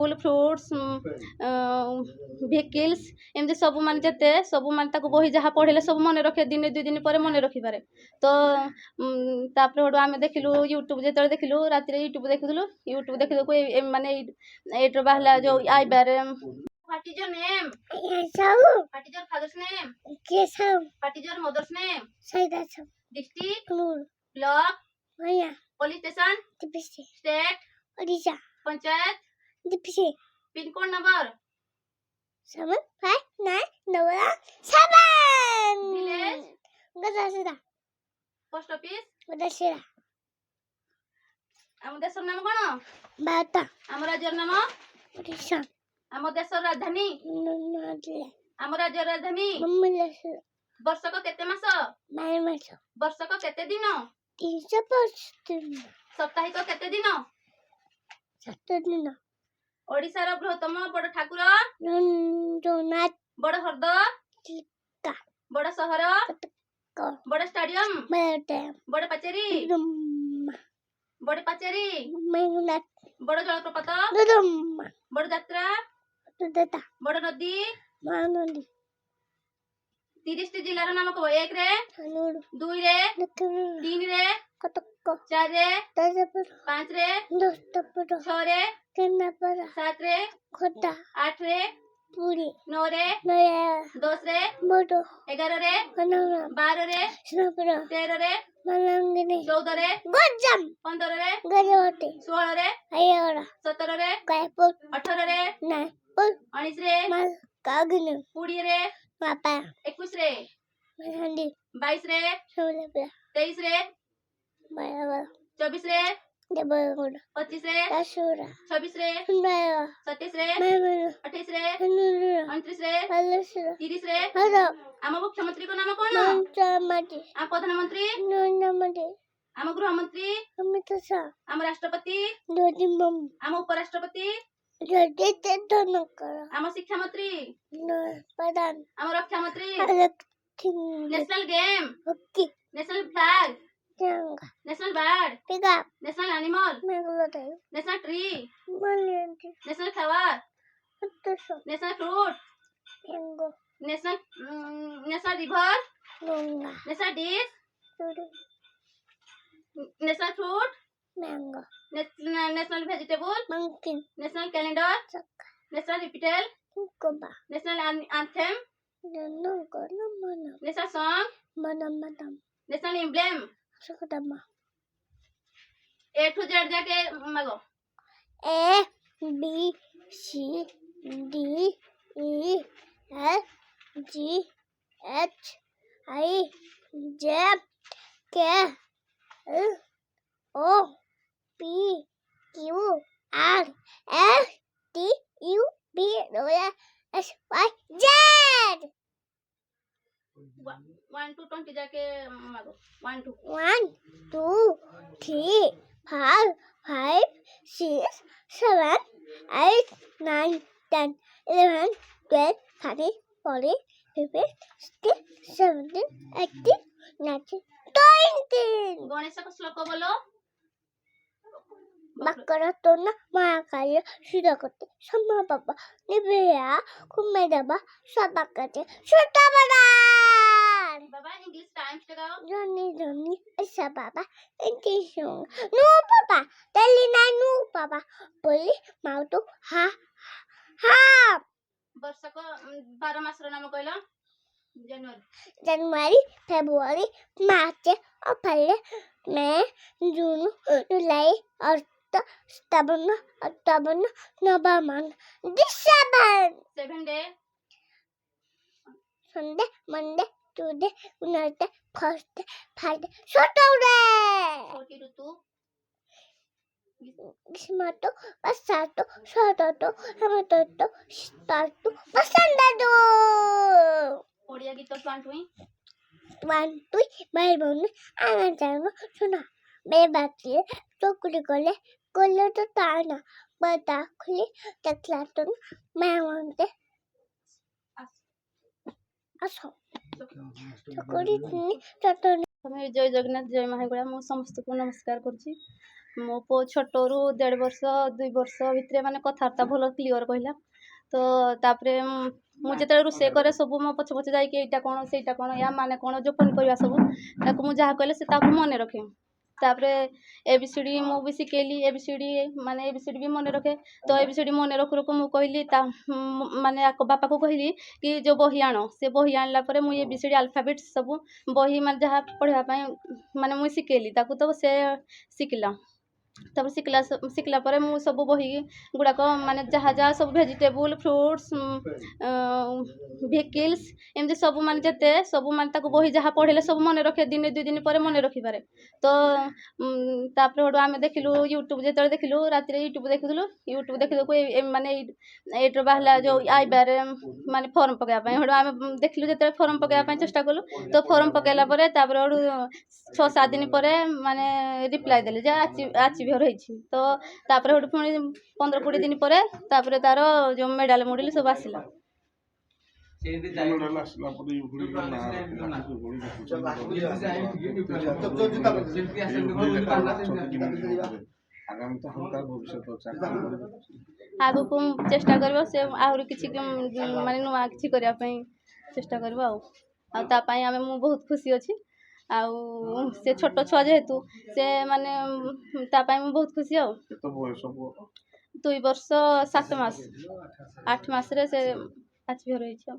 Full fruits vehicles एमती सब मान जिते सब मान बही जहाँ पढ़े सब मन रखे दिन 2 दिन पर मन रखिपारे तो तापर आम देखिलु यूट्यूब जो देखिलु राति यूट्यूब देखुलु यूट्यूब देखिलु माने एटर बाहला जो आईबार What is your name? What is your father's name? What is your mother's name? District? Block? Police station? State? Panchayat? Pin code number? 75997. Village? Post office? ଆମ ଦେଶର ନାମ କଣ? ଭାରତ। ଆମ ରାଜ୍ୟର ନାମ? ଓଡ଼ିଶା। ଆମ ଦେଶର ରାଜଧାନୀ? ଆମ ରାଜ୍ୟର ରାଜଧାନୀ? ବର୍ଷକ କେତେ ମାସ? 12 ମାସ। ବର୍ଷକ କେତେ ଦିନ? 365 ସପ୍ତାହିକ କେତେ ଦିନ? 7 ଦିନ। ଓଡ଼ିଶାର ବୃହତ୍ତମ ବଡ଼ ଠାକୁର? ଜଗନ୍ନାଥ। ବଡ଼ ହ୍ରଦ? ଚିଲିକା। ବଡ଼ ସହର? କଟକ। ବଡ଼ ଷ୍ଟାଡିୟମ? ବଡ଼ ପାଚେରୀ? ବଡ଼ ପାଚେରୀ? ବଡ଼ ଜଳପ୍ରପାତ? ବଡ଼ ଯାତ୍ରା? ବଡ଼ ନଦୀ? 30ଟି ଜିଲ୍ଲାର ନାମ କହ। 1 ରେ 2 ରେ 3 ରେ 4 ରେ 5 ରେ 6 ରେ 7 ରେ 8 ରେ 9 ରେ 10 ରେ 11 ରେ 12 ରେ 13 ରେ 14 ରେ 15 ରେ 16 ରେ 17 ରେ 18 ରେ 19 ରେ 20 ରେ 21 ରେ 22 ରେ 23 ରେ 24 ରେ 25 ରେ 26 ରେ 27 ରେ 28 ରେ 29 ରେ 30 ରେ ଆମ ମୁଖ୍ୟମନ୍ତ୍ରୀଙ୍କ ନାମ କଣ? ଆମ ପ୍ରଧାନମନ୍ତ୍ରୀ? ଆମ ଗୃହମନ୍ତ୍ରୀ? ଆମ ରାଷ୍ଟ୍ରପତି? ଆମ ଉପରାଷ୍ଟ୍ରପତି? ଆମ ଶିକ୍ଷାମନ୍ତ୍ରୀ? ଆମ ରକ୍ଷାମନ୍ତ୍ରୀ? National game? National flag? National bird? National animal? National tree? National flower? National fruit? National river? National dish? National fruit national vegetable national calendar national reptile national anthem national song national emblem A to Z जाके मागो A B C D E F G H I J K L O P Q R S T U V W S Y Z 1 to 20 जाके मागो 1 2 3 4 5 6 7 8 9 10 11 12 13 14 15 16 17 18 19 20 गणेश का श्लोक बोलो मकरतोन महाकाय सुरकते समा बाबा निबेया कुमेदबा सबाकते सुतबदा बाबा English times लगाओ जॉनी ऐसा बाबा इंग्लिश नो बाबा टेली ना नो बाबा बोली माउटो हा वर्ष को 12 मास रो नाम कहलो जनवरी फेब्रुआरी मार्च अप्रैल मई जून जुलाई अगस्त अक्टूबर नवंबर दिसंबर 7 day Sunday Monday Tuesday Wednesday Thursday Friday Saturday 40 ऋतु ग्रीष्मऋतु वर्षाऋतु शरदऋतु हेमंतऋतु शीतऋतु बसंतऋतु ओडिया गीत स्वांटुई भाई बहन आना जाना सुना मैं बाकी चोकुली कोले तो ताना बता खुली चकला तो मैं वंदे आसो चोकुली चटनी जय जगन्नाथ जय महागुड़ा मु समस्त को नमस्कार करछि ମୋ ପୁଅ ଛୋଟରୁ 1.5 ବର୍ଷ 2 ବର୍ଷ ଭିତରେ ମାନେ କଥାବାର୍ତ୍ତା ଭଲ କ୍ଲିଅର କହିଲା। ତ ତାପରେ ମୁଁ ଯେତେବେଳେ ରୋଷେଇ କରେ ସବୁ ମୋ ପଛେ ପଛେ ଯାଇକି ଏଇଟା କ'ଣ ସେଇଟା କ'ଣ ୟା ମାନେ କ'ଣ ଯେଉଁ ପନିପରିବା ସବୁ ତାକୁ ମୁଁ ଯାହା କହିଲେ ସେ ତାକୁ ମନେ ରଖେ। ତାପରେ ABCD ମୁଁ ବି ଶିଖେଇଲି, ABCD ମାନେ ABCD ବି ମନେ ରଖେ। ତ ABCD ମନେ ରଖୁ ରଖୁ ମୁଁ କହିଲି ମାନେ ବାପାକୁ କହିଲି କି ଯେଉଁ ବହି ଆଣ, ସେ ବହି ଆଣିଲା ପରେ ମୁଁ ABCD ଆଲଫାବେଟ୍ ସବୁ ବହି ମାନେ ଯାହା ପଢ଼ିବା ପାଇଁ ମାନେ ମୁଁ ଶିଖେଇଲି ତାକୁ, ତ ସେ ଶିଖିଲା। ତାପରେ ଶିଖିଲା ପରେ ମୁଁ ସବୁ ବହି ଗୁଡ଼ାକ ମାନେ ଯାହା ଯାହା ସବୁ ଭେଜିଟେବୁଲ୍ ଫ୍ରୁଟ୍ସ ଭେକିଲ୍ସ ଏମିତି ସବୁ ମାନେ ଯେତେ ସବୁ ମାନେ ତାକୁ ବହି ଯାହା ପଢ଼ିଲେ ସବୁ ମନେ ରଖେ, ଦିନେ 2 ଦିନ ପରେ ମନେ ରଖିପାରେ। ତ ତାପରେ ହେଠୁ ଆମେ ଦେଖିଲୁ ୟୁଟ୍ୟୁବ୍, ଯେତେବେଳେ ଦେଖିଲୁ ରାତିରେ ୟୁଟ୍ୟୁବ୍ ଦେଖୁଥିଲୁ। ୟୁଟ୍ୟୁବ୍ ଦେଖିବାକୁ ମାନେ ଏଇଟାର ବାହାରିଲା ଯେଉଁ ଆଇବାରେ ମାନେ ଫର୍ମ ପକାଇବା ପାଇଁ। ହେଠୁ ଆମେ ଦେଖିଲୁ, ଯେତେବେଳେ ଫର୍ମ ପକାଇବା ପାଇଁ ଚେଷ୍ଟା କଲୁ ତ ଫର୍ମ ପକାଇଲା ପରେ ତାପରେ ହେଠୁ 6-7 ଦିନ ପରେ ମାନେ ରିପ୍ଲାଏ ଦେଲେ ଯେ ଆଚିଭ୍ ହେଇଛି। ତ ତାପରେ ହେଠୁ ପୁଣି 15-20 ଦିନ ପରେ ତାପରେ ତାର ଯେଉଁ ମେଡ଼ାଲ ମଡେଲ ସବୁ ଆସିଲା। ଆଗକୁ ଚେଷ୍ଟା କରିବ ସେ ଆହୁରି କିଛି ମାନେ ନୂଆ କିଛି କରିବା ପାଇଁ ଚେଷ୍ଟା କରିବ ଆଉ ତା ପାଇଁ ମୁଁ ବହୁତ ଖୁସି ଅଛି। ଆଉ ସେ ଛୋଟ ଛୁଆ ଯେହେତୁ ସେ ମାନେ ତା ପାଇଁ ମୁଁ ବହୁତ ଖୁସି। ଆଉ 2 ବର୍ଷ 7 ମାସ 8 ମାସରେ ସେ ଆଚିଭ୍ ହେଇଛି ଆଉ।